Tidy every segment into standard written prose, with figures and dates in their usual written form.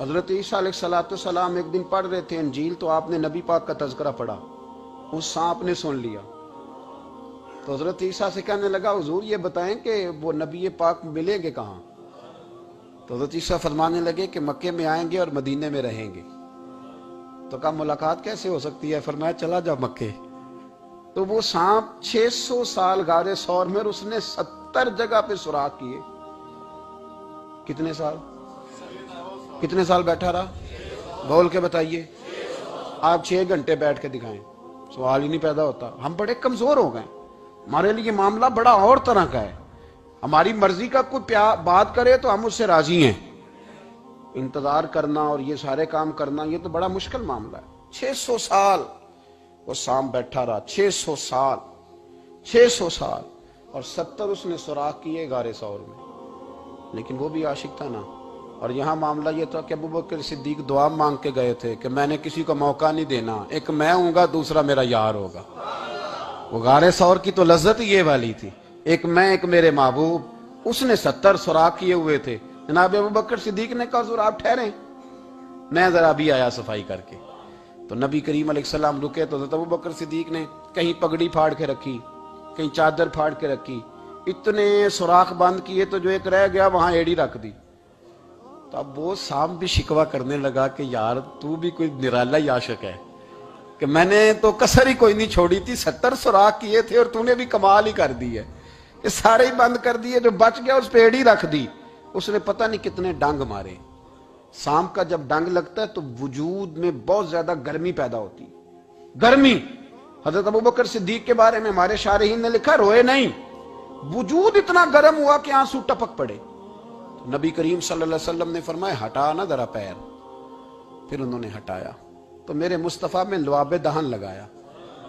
حضرت عیسیٰ علیہ السلام ایک دن پڑھ رہے تھے انجیل، تو آپ نے نبی پاک کا تذکرہ پڑھا، اس سانپ نے سن لیا، تو حضرت عیسیٰ سے کہنے لگا حضور یہ بتائیں کہ وہ نبی پاک ملیں گے کہاں؟ تو حضرت عیسیٰ فرمانے لگے کہ مکے میں آئیں گے اور مدینے میں رہیں گے۔ تو کہا ملاقات کیسے ہو سکتی ہے؟ فرمایا چلا جا مکے۔ تو وہ سانپ 600 سال غار ثور میں، اور اس نے 70 جگہ پہ سوراخ کیے۔ کتنے سال؟ کتنے سال بیٹھا رہا؟ بول کے بتائیے۔ آپ 6 گھنٹے بیٹھ کے دکھائیں، سوال ہی نہیں پیدا ہوتا۔ ہم بڑے کمزور ہو گئے، ہمارے لیے معاملہ بڑا اور طرح کا ہے۔ ہماری مرضی کا کوئی بات کرے تو ہم اس سے راضی ہیں، انتظار کرنا اور یہ سارے کام کرنا یہ تو بڑا مشکل معاملہ ہے۔ 600 سال وہ سانپ بیٹھا رہا، 600 سال، 600 سال، اور 70 اس نے سوراخ کیے غار ثور میں، لیکن وہ بھی عاشق تھا نا۔ اور یہاں معاملہ یہ تھا کہ ابوبکر صدیق دعا مانگ کے گئے تھے کہ میں نے کسی کو موقع نہیں دینا، ایک میں ہوں گا، دوسرا میرا یار ہوگا۔ وہ غار ثور کی تو لذت یہ والی تھی، ایک میں، ایک میرے محبوب۔ اس نے 70 سوراخ کیے ہوئے تھے۔ جناب ابوبکر صدیق نے کہا حضور آپ ٹھہریں، میں ذرا بھی آیا صفائی کر کے۔ تو نبی کریم علیہ السلام رکے تو حضرت ابوبکر صدیق نے کہیں پگڑی پھاڑ کے رکھی، کہیں چادر پھاڑ کے رکھی، اتنے سوراخ بند کیے تو جو ایک رہ گیا وہاں ایڑی رکھ دی۔ تو اب وہ سانپ بھی شکوہ کرنے لگا کہ یار تو بھی کوئی نرالا ہی عاشق ہے کہ میں نے تو کسر ہی کوئی نہیں چھوڑی تھی، 70 سوراخ کیے تھے اور تو نے بھی کمال ہی کر دی ہے، یہ سارے ہی بند کر دیے، جو بچ گیا اس پہ ایڑی رکھ دی۔ اس نے پتہ نہیں کتنے ڈنگ مارے۔ سانپ کا جب ڈنگ لگتا ہے تو وجود میں بہت زیادہ گرمی پیدا ہوتی، گرمی۔ حضرت ابوبکر صدیق کے بارے میں ہمارے شارحین نے لکھا روئے نہیں، وجود اتنا گرم ہوا کہ آنسو ٹپک پڑے۔ نبی کریم صلی اللہ علیہ وسلم نے فرمایا ہٹا نا ذرا پیر، پھر انہوں نے ہٹایا تو میرے مصطفیٰ میں لعاب دہن لگایا۔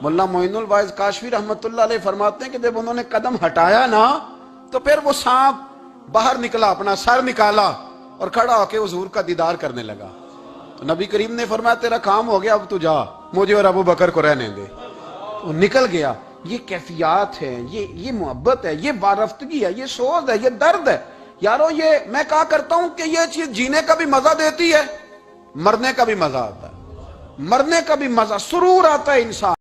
مولانا معین الواعظ کاشفی رحمۃ اللہ علیہ فرماتے ہیں کہ جب انہوں نے قدم ہٹایا نا تو پھر وہ سانپ باہر نکلا، اپنا سر نکالا اور کھڑا ہو کے حضور کا دیدار کرنے لگا۔ تو نبی کریم نے فرمایا تیرا کام ہو گیا، اب تو جا، مجھے اور ابو بکر کو رہنے دے۔ وہ نکل گیا۔ یہ کیفیات ہے، یہ محبت ہے، یہ بارفتگی ہے، یہ سوز ہے، یہ درد ہے۔ یارو یہ میں کہا کرتا ہوں کہ یہ چیز جینے کا بھی مزہ دیتی ہے، مرنے کا بھی مزہ آتا ہے، مرنے کا بھی مزہ، سرور آتا ہے انسان